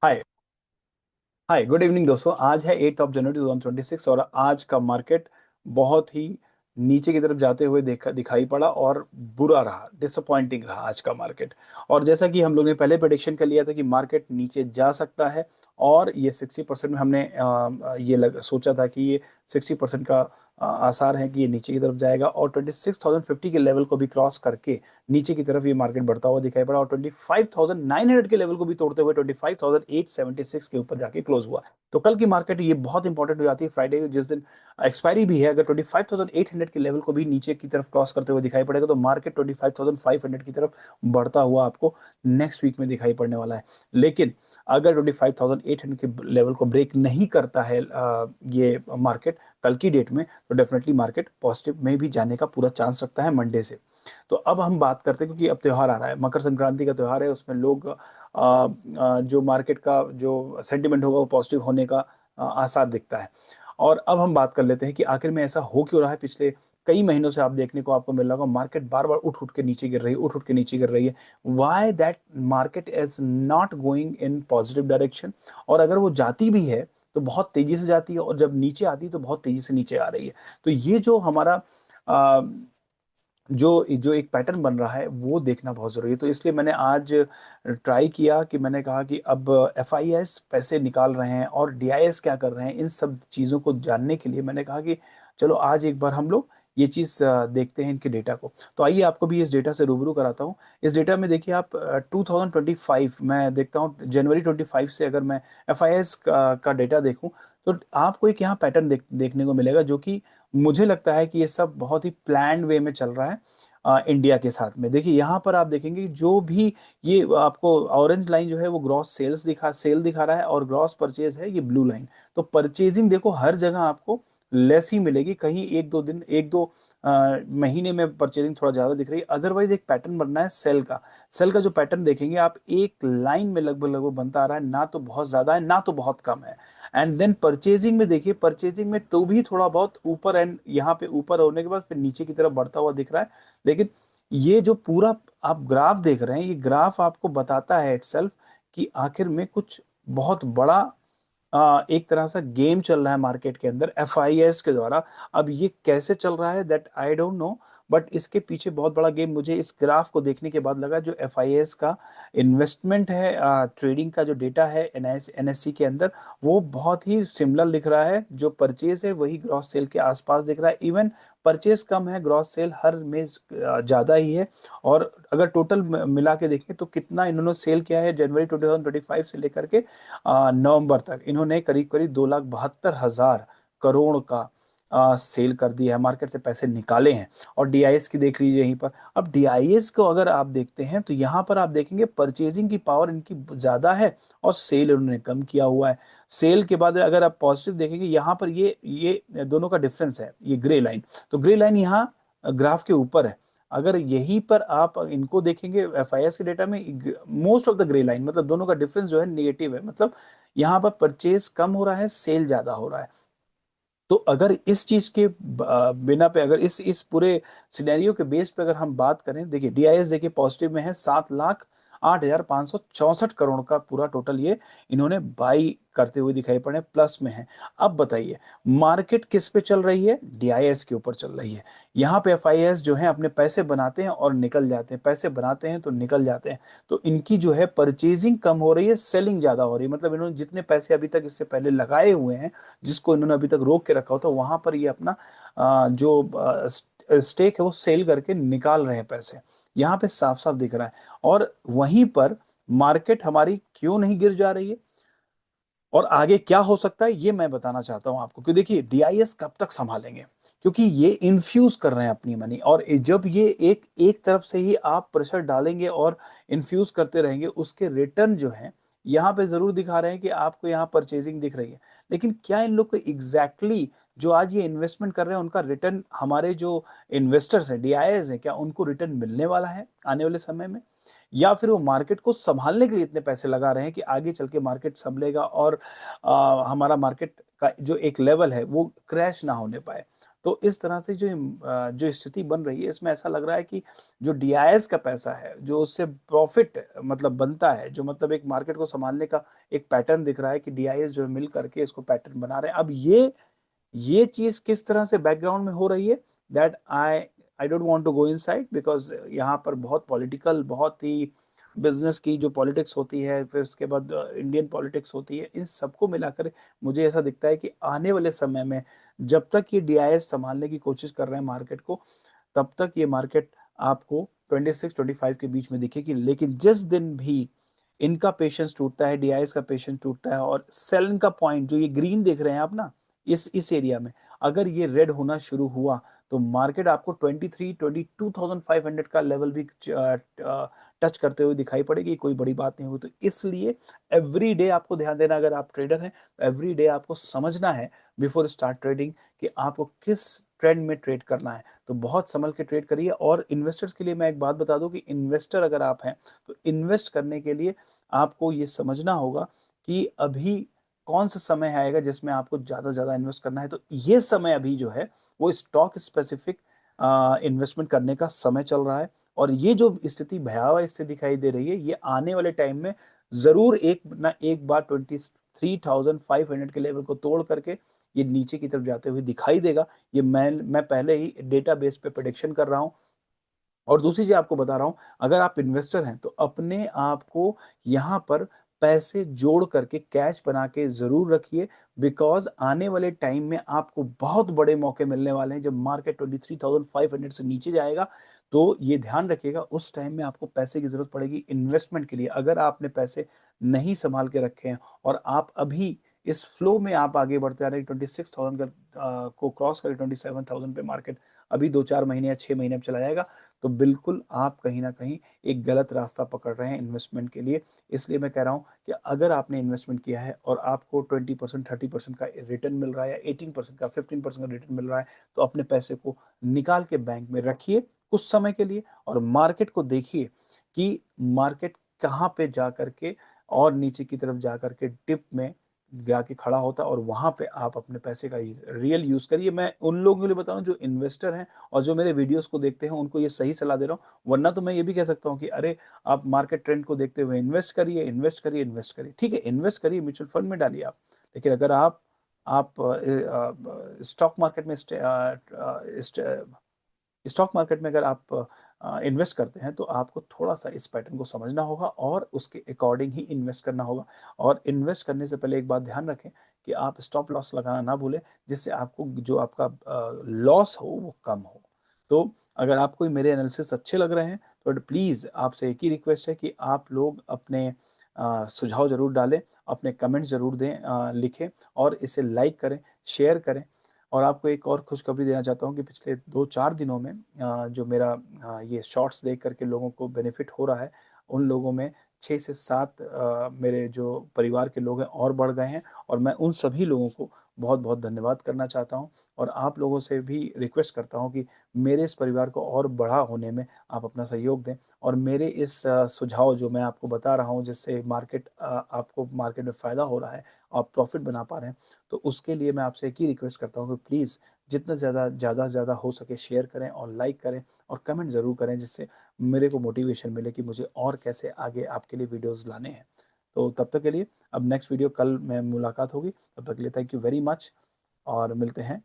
हाय। हाय, good evening दोस्तों। आज है 8 जनवरी 2026 और आज का मार्केट बहुत ही नीचे की तरफ जाते हुए दिखाई पड़ा और बुरा रहा, डिसअपॉइंटिंग रहा आज का मार्केट। और जैसा कि हम लोग ने पहले प्रेडिक्शन कर लिया था कि मार्केट नीचे जा सकता है और ये 60% में हमने सोचा था कि ये 60% का आसार है कि ये नीचे की तरफ जाएगा और 26,050 के लेवल को भी क्रॉस करके नीचे की तरफ ये मार्केट बढ़ता हुआ दिखाई पड़ा और 25,900 के लेवल को भी तोड़ते हुए 25,876 के ऊपर जाके क्लोज हुआ। तो कल की मार्केट ये बहुत इंपॉर्टेंट हो जाती है, फ्राइडे जिस दिन एक्सपायरी भी है। अगर 25,800 के लेवल को भी नीचे की तरफ क्रॉस करते हुए दिखाई पड़ेगा तो मार्केट 25,500 की तरफ बढ़ता हुआ आपको नेक्स्ट वीक में दिखाई पड़ने वाला है। लेकिन अगर 25,800 के लेवल को ब्रेक नहीं करता है ये मार्केट कल की डेट में, तो डेफिनेटली मार्केट पॉजिटिव में भी जाने का पूरा चांस रखता है मंडे से। तो अब हम बात करते हैं, क्योंकि अब त्योहार आ रहा है, मकर संक्रांति का त्योहार है, उसमें लोग जो मार्केट का जो सेंटिमेंट होगा वो पॉजिटिव होने का आसार दिखता है। और अब हम बात कर लेते हैं कि आखिर में ऐसा हो क्यों रहा है। पिछले कई महीनों से आप देखने को आपको मिल रहा होगा मार्केट बार बार उठ उठ के नीचे गिर रही है, उठ उठ के नीचे गिर रही है। Why that market is not going in positive direction. और अगर वो जाती भी है तो बहुत तेजी से जाती है और जब नीचे आती है तो बहुत तेजी से नीचे आ रही है। तो ये जो हमारा अ, जो जो एक पैटर्न बन रहा है वो देखना बहुत जरूरी है। तो इसलिए मैंने आज ट्राई किया कि मैंने कहा कि अब एफआईएस पैसे निकाल रहे हैं और डीआईएस क्या कर रहे हैं, इन सब चीज़ों को जानने के लिए मैंने कहा कि चलो आज एक बार हम लोग ये चीज़ देखते हैं इनके डेटा को। तो आइए आपको भी इस डेटा से रूबरू कराता हूँ। इस डेटा में देखिए आप 2025 मैं देखता हूँ, जनवरी 25 से अगर मैं एफआईएस का डेटा देखूँ तो आपको एक यहाँ पैटर्न देखने को मिलेगा, जो कि मुझे लगता है कि ये सब बहुत ही प्लान्ड वे में चल रहा है। इंडिया के साथ में देखिए यहाँ पर आप देखेंगे कि जो भी ये आपको ऑरेंज लाइन जो है वो ग्रॉस सेल दिखा रहा है और ग्रॉस परचेज है ये ब्लू लाइन। तो परचेजिंग देखो हर जगह आपको लेस ही मिलेगी, कहीं एक दो महीने में परचेजिंग थोड़ा ज्यादा दिख रही है। अदरवाइज एक पैटर्न बनना है सेल का जो पैटर्न देखेंगे आप, एक लाइन में लगभग लगभग बनता आ रहा है, ना तो बहुत ज्यादा है ना तो बहुत कम है। एंड देन परचेजिंग में देखिए, परचेजिंग में तो भी थोड़ा बहुत ऊपर एंड यहाँ पे ऊपर होने के बाद फिर नीचे की तरफ बढ़ता हुआ दिख रहा है। लेकिन ये जो पूरा आप ग्राफ देख रहे हैं, ये ग्राफ आपको बताता है इटसेल्फ कि आखिर में कुछ बहुत बड़ा एक तरह से गेम चल रहा है मार्केट के अंदर एफआईएस के द्वारा। अब ये कैसे चल रहा है that I don't know, but इसके पीछे बहुत बड़ा गेम मुझे इस ग्राफ को देखने के बाद लगा। जो एफआईएस का इन्वेस्टमेंट है, ट्रेडिंग का जो डेटा है एनएससी के अंदर, वो बहुत ही सिमिलर दिख रहा है। जो परचेज है वही ग्रॉस सेल के आसपास दिख रहा है। इवन परचेज कम है, ग्रॉस सेल हर में ज्यादा ही है। और अगर टोटल मिला के देखें तो कितना इन्होंने सेल किया है जनवरी 2025 से लेकर के नवंबर तक, इन्होंने करीब करीब 2,72,000 करोड़ का सेल कर दिया है, मार्केट से पैसे निकाले हैं। और डीआईएस की देख लीजिए यहीं पर। अब डीआईएस को अगर आप देखते हैं तो यहाँ पर आप देखेंगे परचेजिंग की पावर इनकी ज्यादा है और सेल इन्होंने कम किया हुआ है। सेल के बाद अगर आप पॉजिटिव देखेंगे यहाँ पर, ये दोनों का डिफरेंस है, ये ग्रे लाइन। तो ग्रे लाइन यहाँ ग्राफ के ऊपर है। अगर यहीं पर आप इनको देखेंगे एफआईएस के डेटा में, most of the grey line, मतलब दोनों का डिफरेंस जो है नेगेटिव है। मतलब यहाँ पर परचेज कम हो रहा है, सेल ज्यादा हो रहा है। तो अगर इस चीज के बिना पे, अगर इस पूरे सिनेरियो के बेस पे अगर हम बात करें, देखिए डीआईएस देखिए पॉजिटिव में है, 7,08,564 करोड़ का पूरा टोटल ये इन्होंने बाई करते हुए दिखाई पड़े, प्लस में है। अब बताइए मार्केट किस पे चल रही है, डीआईएस के ऊपर चल रही है। यहाँ पे एफआईएस जो है अपने पैसे बनाते हैं और निकल जाते हैं, पैसे बनाते हैं तो निकल जाते हैं। तो इनकी जो है परचेजिंग कम हो रही है, सेलिंग ज्यादा हो रही है। मतलब इन्होंने जितने पैसे अभी तक इससे पहले लगाए हुए हैं, जिसको इन्होंने अभी तक रोक के रखा होता, वहां पर ये अपना जो स्टेक है वो सेल करके निकाल रहे हैं पैसे। यहाँ पे साफ साफ दिख रहा है। और वहीं पर मार्केट हमारी क्यों नहीं गिर जा रही है और आगे क्या हो सकता है ये मैं बताना चाहता हूं आपको। क्योंकि देखिए डीआईएस कब तक संभालेंगे, क्योंकि ये इन्फ्यूज कर रहे हैं अपनी मनी। और जब ये एक एक तरफ से ही आप प्रेशर डालेंगे और इन्फ्यूज करते रहेंगे, उसके रिटर्न जो है यहाँ पे जरूर दिखा रहे हैं कि आपको यहाँ परचेजिंग दिख रही है। लेकिन क्या इन लोग को एग्जैक्टली जो आज ये इन्वेस्टमेंट कर रहे हैं उनका रिटर्न, हमारे जो इन्वेस्टर्स हैं डीआईएस हैं, क्या उनको रिटर्न मिलने वाला है आने वाले समय में? या फिर वो मार्केट को संभालने के लिए इतने पैसे लगा रहे हैं कि आगे चल के मार्केट संभलेगा और हमारा मार्केट का जो एक लेवल है वो क्रैश ना होने पाए? तो इस तरह से जो स्थिति बन रही है, इसमें ऐसा लग रहा है कि जो डीआईएस का पैसा है, जो उससे प्रॉफिट मतलब बनता है, जो मतलब एक मार्केट को संभालने का एक पैटर्न दिख रहा है कि डीआईएस जो है मिल करके इसको पैटर्न बना रहे हैं। अब ये चीज किस तरह से बैकग्राउंड में हो रही है, that I don't want to go inside, because यहाँ पर बहुत पॉलिटिकल, बहुत ही बिजनेस की जो पॉलिटिक्स होती है, फिर उसके बाद इंडियन पॉलिटिक्स होती है, इन सबको मिलाकर मुझे ऐसा दिखता है कि आने वाले समय में जब तक ये डीआईएस संभालने की कोशिश कर रहे हैं मार्केट को, तब तक ये मार्केट आपको 26-25 के बीच में दिखेगी। लेकिन जिस दिन भी इनका पेशेंस टूटता है, डीआईएस का पेशेंस टूटता है, और सेल का पॉइंट जो ये ग्रीन देख रहे हैं आप ना, इस एरिया में अगर ये रेड होना शुरू हुआ, तो मार्केट आपको 22,500 का लेवल भी टच करते हुए दिखाई पड़ेगी। कोई बड़ी बात नहीं हुई। तो इसलिए एवरी डे आपको ध्यान देना, अगर आप ट्रेडर हैं, एवरी डे आपको समझना है बिफोर स्टार्ट ट्रेडिंग कि आपको किस ट्रेंड में ट्रेड करना है। तो बहुत संभल के ट्रेड करिए। और इन्वेस्टर्स के लिए मैं एक बात बता दूं कि इन्वेस्टर अगर आप हैं, तो इन्वेस्ट करने के लिए आपको ये समझना होगा कि अभी कौन सा समय आएगा जिसमें आपको ज्यादा ज्यादा इन्वेस्ट करना है। तो ये समय अभी जो है वो स्टॉक स्पेसिफिक इन्वेस्टमेंट करने का समय चल रहा है। और ये जो स्थिति, भयावह स्थिति दिखाई दे रही है, ये आने वाले टाइम में जरूर एक ना एक बार 23,500 के लेवल को तोड़ करके ये नीचे की तरफ जाते हुए दिखाई देगा। ये मैं पहले ही डेटाबेस पे प्रेडिक्शन कर रहा हूँ। और दूसरी चीज आपको बता रहा हूं, अगर आप इन्वेस्टर हैं तो अपने आप को यहां पर पैसे जोड़ करके कैश बना के जरूर रखिए, बिकॉज आने वाले टाइम में आपको बहुत बड़े मौके मिलने वाले हैं। जब मार्केट 23,500 से नीचे जाएगा, तो ये ध्यान रखिएगा, उस टाइम में आपको पैसे की जरूरत पड़ेगी इन्वेस्टमेंट के लिए। अगर आपने पैसे नहीं संभाल के रखे हैं और आप अभी इस फ्लो में आप आगे बढ़ते आ रहे हैं, 26,000 का को क्रॉस करके 27,000 पे मार्केट अभी 2-4 महीने या 6 महीने में चला जाएगा, तो बिल्कुल आप कहीं ना कहीं एक गलत रास्ता पकड़ रहे हैं इन्वेस्टमेंट के लिए। इसलिए मैं कह रहा हूं कि अगर आपने इन्वेस्टमेंट किया है और आपको 20%, 30% का रिटर्न मिल रहा है, या 18% का, 15% का रिटर्न मिल रहा है, तो अपने पैसे को निकाल के बैंक में रखिए कुछ समय के लिए, और मार्केट को देखिए कि मार्केट कहाँ पे जा करके और नीचे की तरफ जा करके डिप में जाके खड़ा होता है, और वहां पे आप अपने पैसे का रियल यूज करिए। मैं उन लोगों के लिए बता रहा हूँ जो इन्वेस्टर हैं और जो मेरे वीडियोस को देखते हैं, उनको ये सही सलाह दे रहा हूँ। वरना तो मैं ये भी कह सकता हूँ कि अरे, आप मार्केट ट्रेंड को देखते हुए इन्वेस्ट करिए, इन्वेस्ट करिए, इन्वेस्ट करिए। ठीक है, इन्वेस्ट करिए, म्यूचुअल फंड में डालिए आप। लेकिन अगर आप स्टॉक मार्केट में स्टॉक मार्केट में अगर आप इन्वेस्ट करते हैं, तो आपको थोड़ा सा इस पैटर्न को समझना होगा और उसके अकॉर्डिंग ही इन्वेस्ट करना होगा। और इन्वेस्ट करने से पहले एक बात ध्यान रखें कि आप स्टॉप लॉस लगाना ना भूलें, जिससे आपको जो आपका लॉस हो वो कम हो। तो अगर आपको मेरे एनालिसिस अच्छे लग रहे हैं, तो प्लीज़ आपसे एक ही रिक्वेस्ट है कि आप लोग अपने सुझाव जरूर डालें, अपने कमेंट्स जरूर दें, लिखें, और इसे लाइक करें, शेयर करें। और आपको एक और खुशखबरी देना चाहता हूँ कि पिछले 2-4 दिनों में जो मेरा ये शॉर्ट्स देख करके लोगों को बेनिफिट हो रहा है, उन लोगों में 6 से 7 मेरे जो परिवार के लोग हैं और बढ़ गए हैं। और मैं उन सभी लोगों को बहुत बहुत धन्यवाद करना चाहता हूँ, और आप लोगों से भी रिक्वेस्ट करता हूँ कि मेरे इस परिवार को और बड़ा होने में आप अपना सहयोग दें। और मेरे इस सुझाव जो मैं आपको बता रहा हूँ, जिससे आपको मार्केट में फ़ायदा हो रहा है, आप प्रॉफिट बना पा रहे हैं, तो उसके लिए मैं आपसे एक ही रिक्वेस्ट करता हूँ कि प्लीज़ जितना ज़्यादा से ज़्यादा हो सके शेयर करें और लाइक करें और कमेंट ज़रूर करें, जिससे मेरे को मोटिवेशन मिले कि मुझे और कैसे आगे आपके लिए वीडियोस लाने हैं। तो तब तक के लिए, अब नेक्स्ट वीडियो कल में मुलाकात होगी। तब तक के लिए थैंक यू वेरी मच, और मिलते हैं